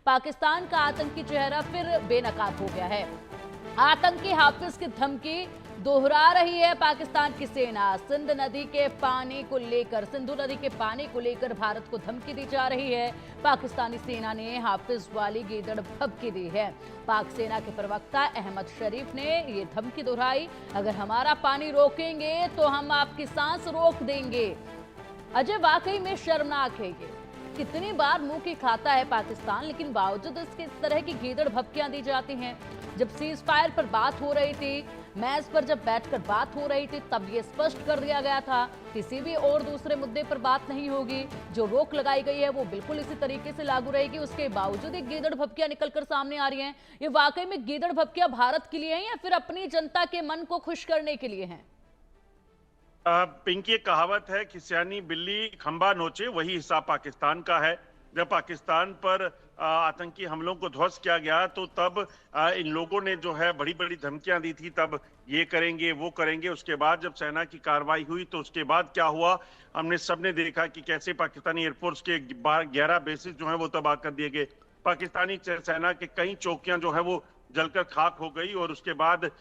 पाकिस्तान का आतंकी चेहरा फिर बेनकाब हो गया है। आतंकी हाफिज की धमकी दोहरा रही है पाकिस्तान की सेना। सिंधु नदी के पानी को लेकर भारत को धमकी दी जा रही है। पाकिस्तानी सेना ने हाफिज वाली गीदड़ भभकी दी है। पाक सेना के प्रवक्ता अहमद शरीफ ने ये धमकी दोहराई, अगर हमारा पानी रोकेंगे तो हम आपकी सांस रोक देंगे। अजय, वाकई में शर्मनाक है ये। कितनी बार मुंह की खाता है पाकिस्तान, लेकिन बावजूद इसके इस तरह की गीदड़ भभकियां दी जाती हैं। जब सीज फायर पर बात हो रही थी, मैच पर जब बैठकर बात हो रही थी, तब ये स्पष्ट कर दिया गया था किसी भी और दूसरे मुद्दे पर बात नहीं होगी। जो रोक लगाई गई है वो बिल्कुल इसी तरीके से लागू रहेगी। उसके बावजूद एक गीदड़ भभकियां निकलकर सामने आ रही हैं। ये वाकई में गीदड़ भभकियां भारत के लिए हैं या फिर अपनी जनता के मन को खुश करने के लिए हैं? पिंकी, एक कहावत है कि सियानी बिल्ली खंबा नोचे, वही हिसाब पाकिस्तान का है। जब पाकिस्तान पर आतंकी हमलों को ध्वस्त किया गया तो तब इन लोगों ने जो है बड़ी बड़ी धमकियां दी थी, तब ये करेंगे वो करेंगे। उसके बाद जब सेना की कार्रवाई हुई तो उसके बाद क्या हुआ, हमने सबने देखा कि कैसे पाकिस्तानी एयरफोर्स के 11 बेसिस जो है वो तबाह कर दिए गए। पाकिस्तानी सेना के कई चौकियां जो है वो जलकर खाक हो गई और उसके बाद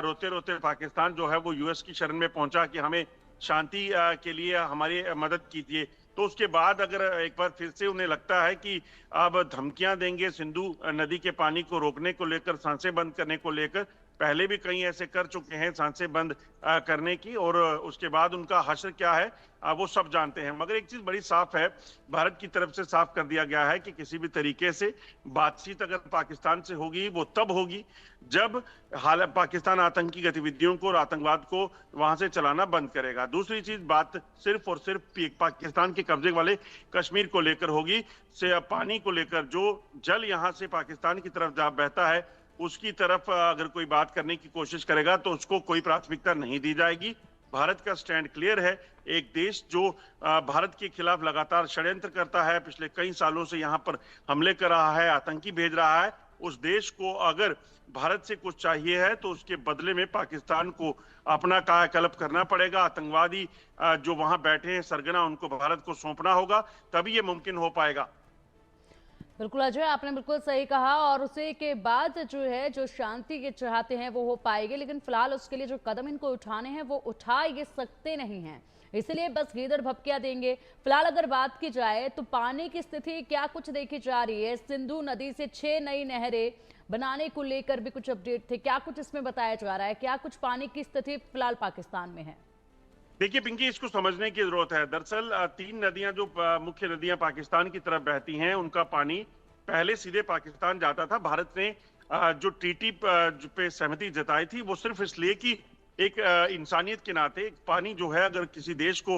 रोते रोते पाकिस्तान जो है वो यूएस की शरण में पहुंचा कि हमें शांति के लिए हमारी मदद कीजिए। तो उसके बाद अगर एक बार फिर से उन्हें लगता है कि अब धमकियां देंगे सिंधु नदी के पानी को रोकने को लेकर, सांसें बंद करने को लेकर, पहले भी कई ऐसे कर चुके हैं सांसें बंद करने की, और उसके बाद उनका हश्र क्या है वो सब जानते हैं। मगर एक चीज बड़ी साफ है, भारत की तरफ से साफ कर दिया गया है कि किसी भी तरीके से बातचीत अगर पाकिस्तान से होगी वो तब होगी जब पाकिस्तान आतंकी गतिविधियों को और आतंकवाद को वहां से चलाना बंद करेगा। दूसरी चीज, बात सिर्फ और सिर्फ पाकिस्तान के कब्जे वाले कश्मीर को लेकर होगी। से पानी को लेकर जो जल यहां से पाकिस्तान की तरफ जा बहता है उसकी तरफ अगर कोई बात करने की कोशिश करेगा तो उसको कोई प्राथमिकता नहीं दी जाएगी। भारत का स्टैंड क्लियर है। एक देश जो भारत के खिलाफ लगातार षड्यंत्र करता है, पिछले कई सालों से यहां पर हमले कर रहा है, आतंकी भेज रहा है, उस देश को अगर भारत से कुछ चाहिए है तो उसके बदले में पाकिस्तान को अपना कायाकल्प करना पड़ेगा। आतंकवादी जो वहां बैठे हैं सरगना, उनको भारत को सौंपना होगा, तभी ये मुमकिन हो पाएगा। बिल्कुल अजय, आपने बिल्कुल सही कहा। और उसे के बाद जो है, जो शांति के चाहते हैं वो हो पाएगी, लेकिन फिलहाल उसके लिए जो कदम इनको उठाने हैं वो उठा ये सकते नहीं हैं, इसलिए बस गीदड़ भभकियां देंगे। फिलहाल अगर बात की जाए तो पानी की स्थिति क्या कुछ देखी जा रही है? सिंधु नदी से 6 नई नहरें बनाने को लेकर भी कुछ अपडेट थे, क्या कुछ इसमें बताया जा रहा है? क्या कुछ पानी की स्थिति फिलहाल पाकिस्तान में है? देखिए पिंकी, इसको समझने की जरूरत है। दरअसल 3 नदियां जो मुख्य नदियां पाकिस्तान की तरफ बहती हैं, उनका पानी पहले सीधे पाकिस्तान जाता था। भारत ने जो ट्रीटी पे सहमति जताई थी वो सिर्फ इसलिए कि एक इंसानियत के नाते पानी जो है अगर किसी देश को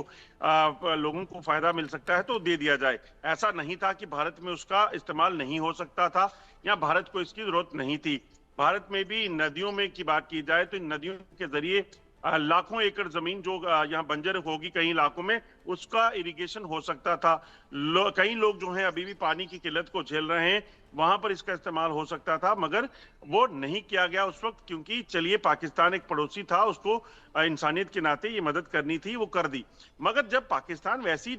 लोगों को फायदा मिल सकता है तो दे दिया जाए। ऐसा नहीं था कि भारत में उसका इस्तेमाल नहीं हो सकता था या भारत को इसकी जरूरत नहीं थी। भारत में भी नदियों में की बात की जाए तो इन नदियों के जरिए लाखों एकड़ जमीन जो यहाँ बंजर होगी कई इलाकों में, उसका इरिगेशन हो सकता था। कई लोग जो हैं अभी भी पानी की किल्लत को झेल रहे हैं, वहां पर इसका इस्तेमाल हो सकता था, मगर वो नहीं किया गया उस वक्त, क्योंकि चलिए पाकिस्तान एक पड़ोसी था, उसको इंसानियत के नाते ये मदद करनी थी, वो कर दी। मगर जब पाकिस्तान वैसी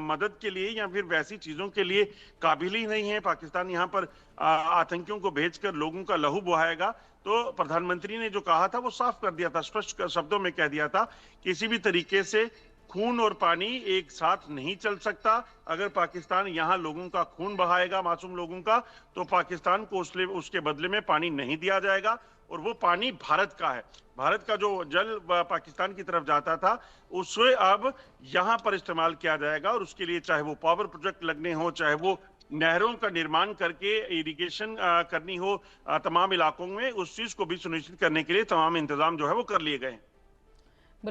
मदद के लिए या फिर वैसी चीजों के लिए काबिल ही नहीं है, पाकिस्तान यहाँ पर आतंकियों को भेजकर लोगों का लहू बहाएगा, तो प्रधानमंत्री ने जो कहा था वो साफ कर दिया था, स्पष्ट शब्दों में कह दिया था, किसी भी तरीके से खून और पानी एक साथ नहीं चल सकता। अगर पाकिस्तान यहाँ लोगों का खून बहाएगा, मासूम लोगों का, तो पाकिस्तान को उसके बदले में पानी नहीं दिया जाएगा। और वो पानी भारत का है। भारत का जो जल पाकिस्तान की तरफ जाता था उसे अब यहाँ पर इस्तेमाल किया जाएगा, और उसके लिए चाहे वो पावर प्रोजेक्ट लगने हो, चाहे वो नहरों का निर्माण करके इरिगेशन करनी हो तमाम इलाकों में, उस चीज को भी सुनिश्चित करने के लिए तमाम इंतजाम जो है वो कर लिए गए हैं।